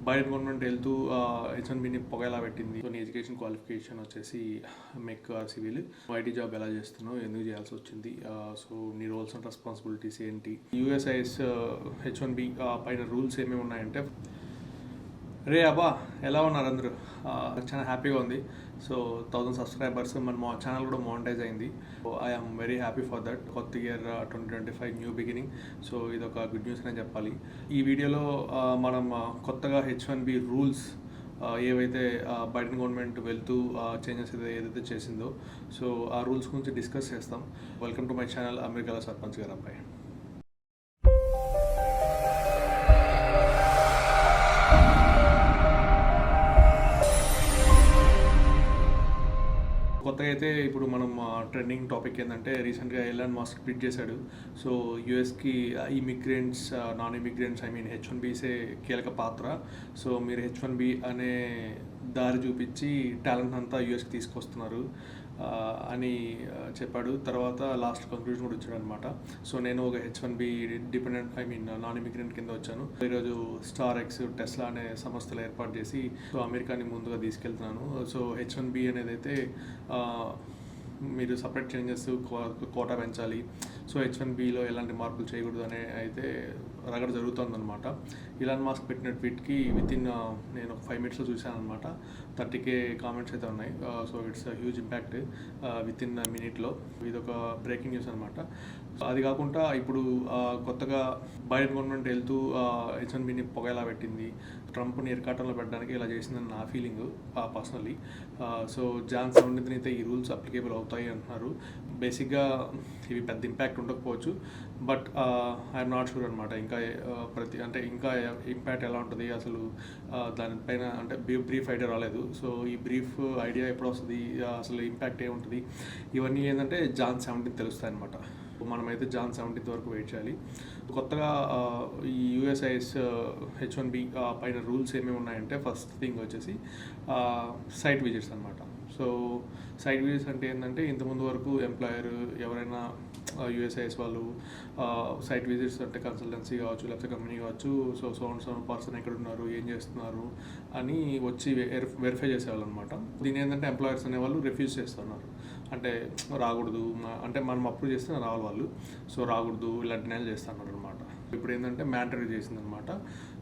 Biden government వెళ్తూ హెచ్1బిని పొగేలా పెట్టింది. So నీ ఎడ్యుకేషన్ క్వాలిఫికేషన్ వచ్చేసి మెక్ సివిల్, ఐటీ జాబ్ ఎలా చేస్తున్నావు, ఎందుకు చేయాల్సి వచ్చింది, సో నీ రోల్స్ అండ్ రెస్పాన్సిబిలిటీస్ ఏంటి, యూఎస్ఐఎస్ హెచ్1బి పైన రూల్స్ ఏమేమి ఉన్నాయంటే. రే అబ్బా, ఎలా ఉన్నారు అందరూ? చాలా హ్యాపీగా ఉంది. సో 1000 సబ్స్క్రైబర్స్, మన మా ఛానల్ కూడా మానిటైజ్ అయింది. So I'm very happy for that. కొత్త ఇయర్ 2025 న్యూ బిగినింగ్. సో ఇది ఒక గుడ్ న్యూస్ అని చెప్పాలి. ఈ వీడియోలో మనం కొత్తగా హెచ్1బి రూల్స్ ఏవైతే బైడెన్ గవర్నమెంట్ వెళ్తూ చేంజెస్ ఏదైతే చేసిందో, సో ఆ రూల్స్ గురించి డిస్కస్ చేస్తాం. వెల్కమ్ టు మై ఛానల్, అమెరికాలో సర్పంచ్ గారు అబ్బాయి. కొత్తగా అయితే ఇప్పుడు మనం ట్రెండింగ్ టాపిక్ ఏంటంటే, రీసెంట్గా ఎలాన్ మస్క్ ట్వీట్ చేశాడు. సో యూఎస్కి ఇమిగ్రెంట్స్, నాన్ ఇమిగ్రెంట్స్, హెచ్1బీసే కీలక పాత్ర. సో మీరు హెచ్1బి అనే దారి చూపించి టాలెంట్ అంతా యూఎస్కి తీసుకొస్తున్నారు అని చెప్పాడు. తర్వాత లాస్ట్ కంక్లూజన్ కూడా వచ్చాడు అనమాట. సో నేను ఒక హెచ్1బి డిపెండెంట్, నాన్ ఇమిగ్రెంట్ కింద వచ్చాను. ఈరోజు స్టార్ ఎక్స్, టెస్లా అనే సంస్థలు ఏర్పాటు చేసి సో అమెరికాని ముందుగా తీసుకెళ్తున్నాను. సో హెచ్1బి అనేది అయితే మీరు సపరేట్ చేంజెస్, కోటా పెంచాలి, సో హెచ్1బిలో ఎలాంటి మార్పులు చేయకూడదు అనే అయితే రగడ జరుగుతుందన్నమాట. ఇలాన్ మాస్క్ పెట్టిన ట్వీట్కి వితిన్ నేను ఒక 5 minutesలో చూశాను అనమాట. 30K కామెంట్స్ అయితే ఉన్నాయి. So it's huge impact within మినిట్లో. ఇది ఒక బ్రేకింగ్ న్యూస్ అనమాట. అది కాకుండా ఇప్పుడు కొత్తగా బైడెన్ గవర్నమెంట్ వెళ్తూ హెచ్1బిని పొగేలా పెట్టింది. ట్రంప్ని ఇరకాటంలో పెట్టడానికి ఇలా చేసిందని నా feeling personally. So John 17th అయితే ఈ రూల్స్ అప్లికేబుల్ అవుతాయి అంటున్నారు. బేసిక్గా ఇవి పెద్ద ఇంపాక్ట్ ఉండకపోవచ్చు, బట్ ఐఎమ్ నాట్ షూర్ అనమాట. ఇంకా ఇంకా ఇంపాక్ట్ ఎలా ఉంటుంది అసలు దానిపైన అంటే బ్రీఫ్ ఐడియా రాలేదు. సో ఈ బ్రీఫ్ ఐడియా ఎప్పుడు వస్తుంది, అసలు ఇంపాక్ట్ ఏముంటుంది, ఇవన్నీ ఏంటంటే జాన్ 17th తెలుస్తాయి అనమాట. మనమైతే జాన్ 17th వరకు వెయిట్ చేయాలి. కొత్తగా ఈ యూఎస్ఐఎస్ హెచ్1బి పైన రూల్స్ ఏమేమి ఉన్నాయంటే, ఫస్ట్ థింగ్ వచ్చేసి సైట్ విజిట్స్ అనమాట. సో సైట్ విజిట్స్ అంటే ఏంటంటే, ఇంతకుముందు వరకు ఎంప్లాయర్ ఎవరైనా యూఎస్ఐఎస్ వాళ్ళు సైట్ విజిట్స్ అంటే కన్సల్టెన్సీ కావచ్చు, లేకపోతే కంపెనీ కావచ్చు, సో పర్సన్ ఎక్కడ ఉన్నారు, ఏం చేస్తున్నారు అని వచ్చి వెరిఫై చేసేవాళ్ళు అనమాట. దీని ఏంటంటే ఎంప్లాయర్స్ అనేవాళ్ళు రిఫ్యూజ్ చేస్తున్నారు. అంటే రాకూడదు, అంటే మనం అప్రూవ్ చేస్తే రావాలి వాళ్ళు, సో రాకూడదు, ఇలా డినైల్ చేస్తున్నారు అనమాట. ఇప్పుడు ఏంటంటే మ్యాండటరీ చేసిందనమాట.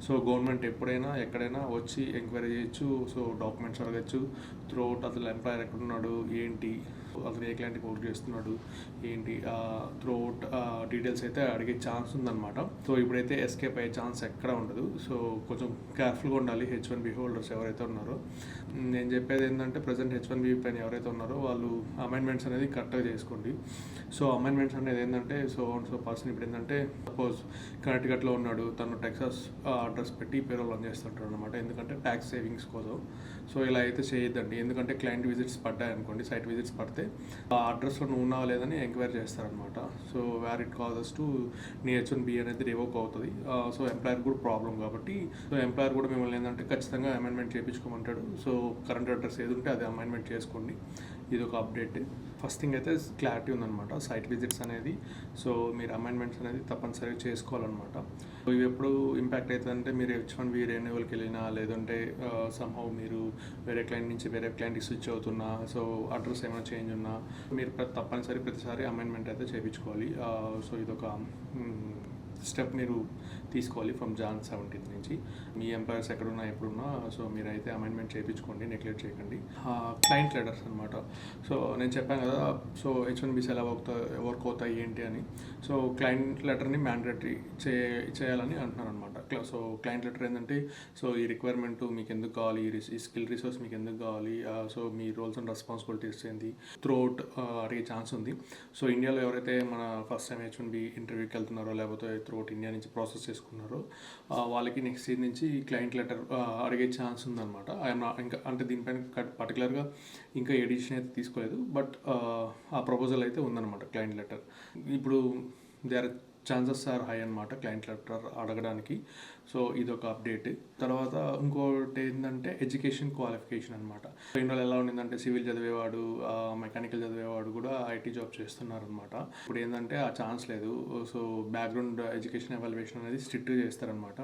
సో గవర్నమెంట్ ఎప్పుడైనా ఎక్కడైనా వచ్చి ఎంక్వైరీ చేయొచ్చు, సో డాక్యుమెంట్స్ అడగచ్చు, త్రూఅవుట్ అసలు ఎంప్లాయర్ ఎక్కడున్నాడు, ఏంటి, అతను ఏ క్లయింట్కి వర్క్ చేస్తున్నాడు, ఏంటి, త్రూఅవుట్ డీటెయిల్స్ అయితే అడిగే ఛాన్స్ ఉందన్నమాట. సో ఇప్పుడైతే ఎస్కేప్ అయ్యే ఛాన్స్ ఎక్కడ ఉండదు. సో కొంచెం కేర్ఫుల్గా ఉండాలి హెచ్1బి హోల్డర్స్ ఎవరైతే ఉన్నారో. నేను చెప్పేది ఏంటంటే, ప్రజెంట్ హెచ్1బి పైన ఎవరైతే ఉన్నారో వాళ్ళు అమెండ్మెంట్స్ అనేది కరెక్ట్గా చేసుకోండి. సో అమెండ్మెంట్స్ అనేది ఏంటంటే, సో పర్సన్ ఇప్పుడు ఏంటంటే, సపోజ్ కనెక్టికట్లో ఉన్నాడు, తను టెక్సాస్ అడ్రస్ పెట్టి పేరోల్ రన్ చేస్తుంటాడు అనమాట. ఎందుకంటే ట్యాక్స్ సేవింగ్స్ కోసం. సో ఇలా అయితే చేయొద్దండి. ఎందుకంటే క్లయింట్ విజిట్స్ పడ్డాయి అనుకోండి, సైట్ విజిట్స్ పడితే ఆ అడ్రస్లో నువ్వు ఉన్నావా లేదని ఎంక్వైరీ చేస్తారనమాట. So where it causes to నీ హెచ్1బి అనేది రివోక్ అవుతుంది. సో ఎంప్లాయర్ కూడా ప్రాబ్లం కాబట్టి, సో ఎంప్లాయర్ కూడా మిమ్మల్ని ఏంటంటే ఖచ్చితంగా అమెండ్మెంట్ చేయించుకోమంటాడు. సో కరెంట్ అడ్రస్ ఏది ఉంటే అది అమెండ్మెంట్ చేసుకోండి. ఇది ఒక అప్డేట్. ఫస్ట్ థింగ్ అయితే క్లారిటీ ఉందన్నమాట సైట్ విజిట్స్ అనేది. సో మీరు అమెండ్మెంట్స్ అనేది తప్పనిసరిగా చేసుకోవాలన్నమాట. ఇవి ఎప్పుడు ఇంపాక్ట్ అవుతుందంటే, మీరు హెచ్1బి రెన్యువల్కి వెళ్ళినా, లేదంటే సమ్హౌ మీరు వేరే క్లయింట్ నుంచి వేరే క్లయింట్కి స్విచ్ అవుతున్నా, సో అడ్రస్ ఏమైనా చేంజ్ ఉన్నా, మీరు ప్రతిసారి అమెండ్మెంట్ అయితే చేయించుకోవాలి. సో ఇదొక స్టెప్ మీరు తీసుకోవాలి ఫ్రమ్ జాన్ 17th నుంచి. మీ ఎంప్లాయర్స్ ఎక్కడున్నా ఎప్పుడున్నా సో మీరైతే అమెండ్మెంట్ చేయించుకోండి, నెగ్లెక్ట్ చేయకండి. క్లయింట్ లెటర్స్ అనమాట. సో నేను చెప్పాను కదా, సో హెచ్1బీస్ ఎలా వర్క్ అవుతాయి ఏంటి అని. సో క్లయింట్ లెటర్ని మ్యాండేటరీ చేయాలని అంటున్నారు అనమాట. సో క్లయింట్ లెటర్ ఏంటంటే, సో ఈ రిక్వైర్మెంట్ మీకు ఎందుకు కావాలి, ఈ స్కిల్ రిసోర్స్ మీకు ఎందుకు కావాలి, సో మీ రోల్స్ అండ్ రెస్పాన్సిబిలిటీస్ ఏంటి, త్రూఅవుట్ అడిగే ఛాన్స్ ఉంది. సో ఇండియాలో ఎవరైతే మన ఫస్ట్ టైం హెచ్1బి ఇంటర్వ్యూకి వెళ్తున్నారో, లేకపోతే త్రూఅవుట్ ఇండియా నుంచి ప్రాసెస్ చేసుకున్నారో, వాళ్ళకి నెక్స్ట్ ఇయర్ నుంచి క్లయింట్ లెటర్ అడిగే ఛాన్స్ ఉందన్నమాట. ఇంకా అంటే దీనిపైన పర్టికులర్గా ఇంకా ఎడిషన్ అయితే తీసుకోలేదు, బట్ ఆ ప్రపోజల్ అయితే ఉందన్నమాట క్లయింట్ లెటర్. ఇప్పుడు they are chances are high అనమాట క్లయింట్ లెటర్ అడగడానికి. సో ఇదొక అప్డేట్. తర్వాత ఇంకోటి ఏంటంటే ఎడ్యుకేషన్ క్వాలిఫికేషన్ అనమాట. ఇందులో ఎలా ఉండిందంటే సివిల్ చదివేవాడు, మెకానికల్ చదివేవాడు కూడా ఐటీ జాబ్ చేస్తున్నారనమాట. ఇప్పుడు ఏంటంటే ఆ ఛాన్స్ లేదు. సో బ్యాక్గ్రౌండ్ ఎడ్యుకేషన్ ఎవాల్యుయేషన్ అనేది స్ట్రిక్ట్గా చేస్తారనమాట.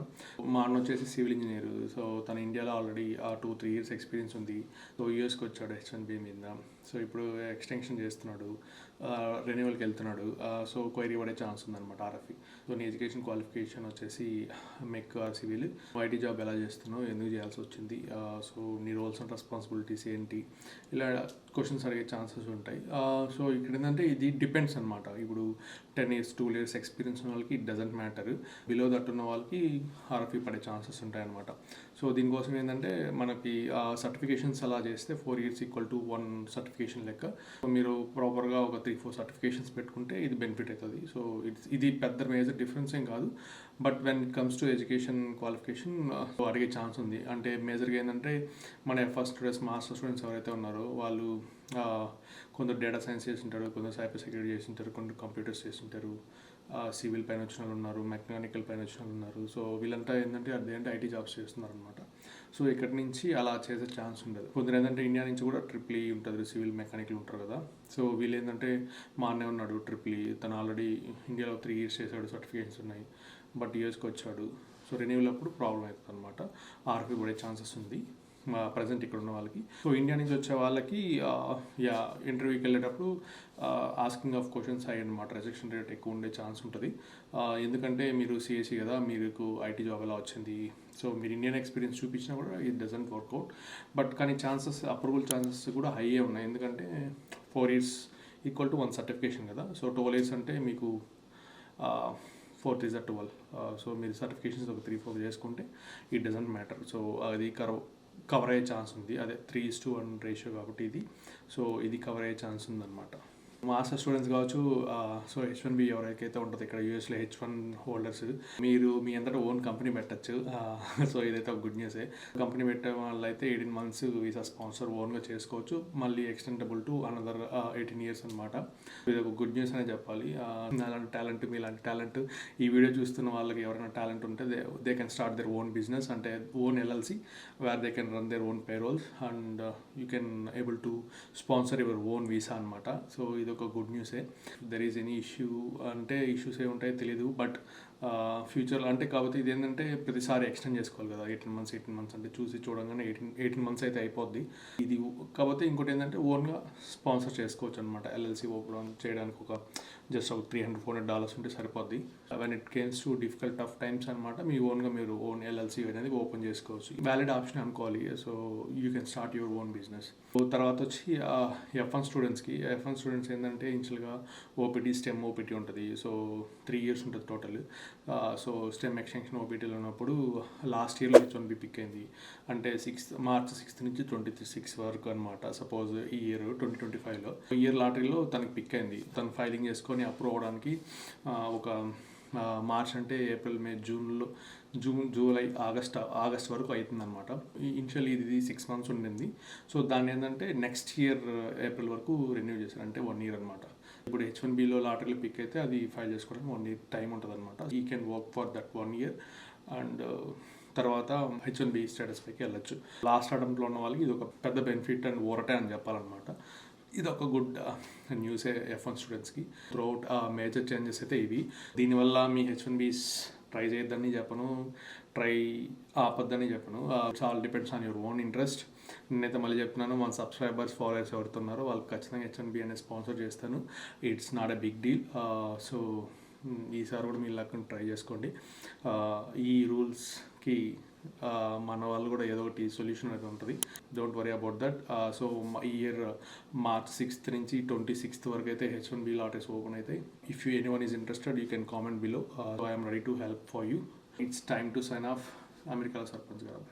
మా అన్న వచ్చేసి సివిల్ ఇంజనీర్. సో తన ఇండియాలో ఆల్రెడీ 2-3 years ఎక్స్పీరియన్స్ ఉంది. సో యూఎస్కి వచ్చాడు H1B మీద. సో ఇప్పుడు ఎక్స్టెన్షన్ చేస్తున్నాడు, రెన్యువల్కి వెళ్తున్నాడు. సో క్వైరీ పడే ఛాన్స్ ఉందన్నమాట ఆర్ఎఫ్ఈ. సో నీ ఎడ్యుకేషన్ క్వాలిఫికేషన్ వచ్చేసి మెక్ ఆర్ సివిల్, ఐటీ జాబ్ ఎలా చేస్తున్నావు, ఎందుకు చేయాల్సి వచ్చింది, సో నీ రోల్స్ అండ్ రెస్పాన్సిబిలిటీస్ ఏంటి, ఇలా క్వశ్చన్స్ అడిగే ఛాన్సెస్ ఉంటాయి. సో ఇక్కడ ఏంటంటే ఇది డిపెండ్స్ అనమాట. ఇప్పుడు 10 years 2 years ఎక్స్పీరియన్స్ ఉన్న వాళ్ళకి it doesn't matter. Below that ఉన్న వాళ్ళకి ఆర్ఎఫ్ఈ పడే ఛాన్సెస్ ఉంటాయన్నమాట. సో దీనికోసం ఏంటంటే మనకి సర్టిఫికేషన్స్ అలా చేస్తే 4 years = 1 సర్టిఫికేషన్ లెక్క. మీరు ప్రాపర్గా ఒక 3-4 సర్టిఫికేషన్స్ పెట్టుకుంటే ఇది బెనిఫిట్ అవుతుంది. సో ఇది పెద్ద మేజర్ డిఫరెన్స్ ఏం కాదు. But when it comes to education qualification అడిగే ఛాన్స్ ఉంది. అంటే మేజర్గా ఏంటంటే మన ఫస్ట్ స్టూడెంట్స్, మాస్టర్ స్టూడెంట్స్ ఎవరైతే ఉన్నారో వాళ్ళు కొందరు డేటా సైన్స్ చేస్తుంటారు, కొందరు సైబర్ సెక్యూరిటీ చేస్తుంటారు, కొందరు కంప్యూటర్స్ చేస్తుంటారు, సివిల్ పైన వచ్చిన వాళ్ళు ఉన్నారు, మెకానికల్ పైన వచ్చిన వాళ్ళు ఉన్నారు. సో వీళ్ళంతా ఏంటంటే అదేంటే ఐటీ జాబ్స్ చేస్తున్నారు అనమాట. సో ఇక్కడి నుంచి అలా చేసే ఛాన్స్ ఉండదు. కొందరు ఏంటంటే ఇండియా నుంచి కూడా ట్రిపుల్ ఈ ఉంటుంది, సివిల్ మెకానికల్ ఉంటారు కదా. సో వీళ్ళు ఏంటంటే మా అన్నే ఉన్నాడు ట్రిపుల్ ఈ, తను ఆల్రెడీ ఇండియాలో 3 years చేశాడు, సర్టిఫికేషన్స్ ఉన్నాయి, బట్ యూఎస్కి వచ్చాడు. సో రెన్యూవల్ అప్పుడు ప్రాబ్లం అవుతుంది అనమాట, ఆర్ఎఫ్ఈ పడే ఛాన్సెస్ ఉంది ప్రజెంట్ ఇక్కడ ఉన్న వాళ్ళకి. సో ఇండియా నుంచి వచ్చే వాళ్ళకి ఇంటర్వ్యూకి వెళ్ళేటప్పుడు ఆస్కింగ్ ఆఫ్ క్వశ్చన్స్ అయ్యి అనమాట, రిజెక్షన్ రేట్ ఎక్కువ ఉండే ఛాన్స్ ఉంటుంది. ఎందుకంటే మీరు సిఎస్సి కదా, మీకు ఐటీ జాబ్ ఎలా వచ్చింది, సో మీరు ఇండియన్ ఎక్స్పీరియన్స్ చూపించినా కూడా ఇట్ డజంట్ వర్కౌట్. బట్ కానీ ఛాన్సెస్, అప్రూవల్ ఛాన్సెస్ కూడా హైయే ఉన్నాయి. ఎందుకంటే 4 years = 1 సర్టిఫికేషన్ కదా. సో 12 years అంటే మీకు 4 3 12. సో మీరు సర్టిఫికేషన్స్ ఒక 3-4 చేసుకుంటే ఇట్ డజంట్ మ్యాటర్. సో అది కవర్ అయ్యే ఛాన్స్ ఉంది. అదే 3:1 రేషియో కాబట్టి ఇది. సో ఇది కవర్ అయ్యే ఛాన్స్ ఉందన్నమాట. మాస్టర్ స్టూడెంట్స్ కావచ్చు, సో H1B ఎవరికైతే ఉంటుందో ఇక్కడ యూఎస్లో H1 హోల్డర్స్, మీరు మీ అందరూ ఓన్ కంపెనీ పెట్టచ్చు. సో ఇదైతే ఒక గుడ్ న్యూసే. కంపెనీ పెట్టే వాళ్ళైతే 18 months వీసా స్పాన్సర్ ఓన్గా చేసుకోవచ్చు, మళ్ళీ ఎక్స్టెండబుల్ టు అనదర్ 18 years అనమాట. ఇది ఒక గుడ్ న్యూస్ అనే చెప్పాలి. అలాంటి టాలెంట్, మీలాంటి టాలెంట్, ఈ వీడియో చూస్తున్న వాళ్ళకి ఎవరైనా టాలెంట్ ఉంటే they can start their own business, అంటే own LLC where they can run their own payrolls and you can able to sponsor your own visa అనమాట. సో ఇది ఒక గుడ్ న్యూసే. దెర్ ఈజ్ ఎనీ ఇష్యూ అంటే issues ఏ ఉంటాయో తెలియదు, but ఫ్యూచర్లో అంటే కాకపోతే ఇది ఏంటంటే ప్రతిసారి ఎక్స్టెండ్ చేసుకోవాలి కదా. 18 months అంటే చూడంగానే 18 months అయితే అయిపోద్ది ఇది. కాకపోతే ఇంకోటి ఏంటంటే ఓన్గా స్పాన్సర్ చేసుకోవచ్చు అనమాట. LLC ఓపెన్ చేయడానికి ఒక జస్ట్ ఒక $300-400 ఉంటే సరిపోద్ది. When it comes to difficult tough times అనమాట, మీ ఓన్గా మీరు ఓన్ LLC అనేది ఓపెన్ చేసుకోవచ్చు. వ్యాలిడ్ ఆప్షన్ అనుకోవాలి. So you can start your own business. తర్వాత వచ్చి F1 స్టూడెంట్స్కి, F1 స్టూడెంట్స్ ఏంటంటే ఇనిషియల్గా ఓపీటీ, స్టెమ్ ఓపీటీ ఉంటుంది. సో 3 years ఉంటుంది టోటల్. సో స్టెమ్ ఎక్స్టెన్షన్ ఓపీటీలో ఉన్నప్పుడు లాస్ట్ ఇయర్లో H1B పిక్ అయింది. అంటే March 6th నుంచి 26 వరకు అనమాట. సపోజ్ ఈ ఇయర్ 2025లో ఇయర్ లాటరీలో తనకి పిక్ అయింది. తను ఫైలింగ్ చేసుకొని అప్రూవ్ అవ్వడానికి ఒక మార్చ్ అంటే ఏప్రిల్, మే, జూలై, ఆగస్ట్ వరకు అవుతుందన్నమాట. ఇనిషియల్ ఇది 6 months ఉండింది. సో దాన్ని ఏంటంటే నెక్స్ట్ ఇయర్ ఏప్రిల్ వరకు రెన్యూ చేశారు, అంటే 1 year అనమాట. ఇప్పుడు H1Bలో లాటరీలో పిక్ అయితే అది ఫైల్ చేసుకోవడానికి 1 year టైం ఉంటుంది అనమాట. You can work for that 1 year and తర్వాత H1B స్టేటస్ పైకి వెళ్ళచ్చు. లాస్ట్ అటెంప్ట్లో ఉన్న వాళ్ళకి ఇది ఒక పెద్ద బెనిఫిట్ అండ్ ఓరటే అని చెప్పాలన్నమాట. ఇది ఒక గుడ్ న్యూసే F1 స్టూడెంట్స్కి. త్రూఅవుట్ మేజర్ చేంజెస్ అయితే ఇవి. దీనివల్ల మీ H1Bs ట్రై చేయొద్దని చెప్పను, ట్రై ఆపొద్దని చెప్పను. చాలా depends on your own interest. నేనైతే మళ్ళీ చెప్తున్నాను, మన సబ్స్క్రైబర్స్, ఫాలోవర్స్ ఎవరుతున్నారో వాళ్ళకి ఖచ్చితంగా H1B అనేది స్పాన్సర్ చేస్తాను. It's not a big deal. So ఈసారి కూడా మీ లక్ని ట్రై చేసుకోండి. ఈ రూల్స్కి మన వాళ్ళు కూడా ఏదో ఒకటి సొల్యూషన్ అయితే ఉంటుంది. Don't worry about that. So ఈ ఇయర్ March 6th నుంచి 26th వరకు అయితే H1B లాటరీస్ ఓపెన్ అవుతాయి. If you anyone is interested you can comment below. I'm ready to help for you. It's time to sign off. అమెరికాలో సర్పంచ్ గారు.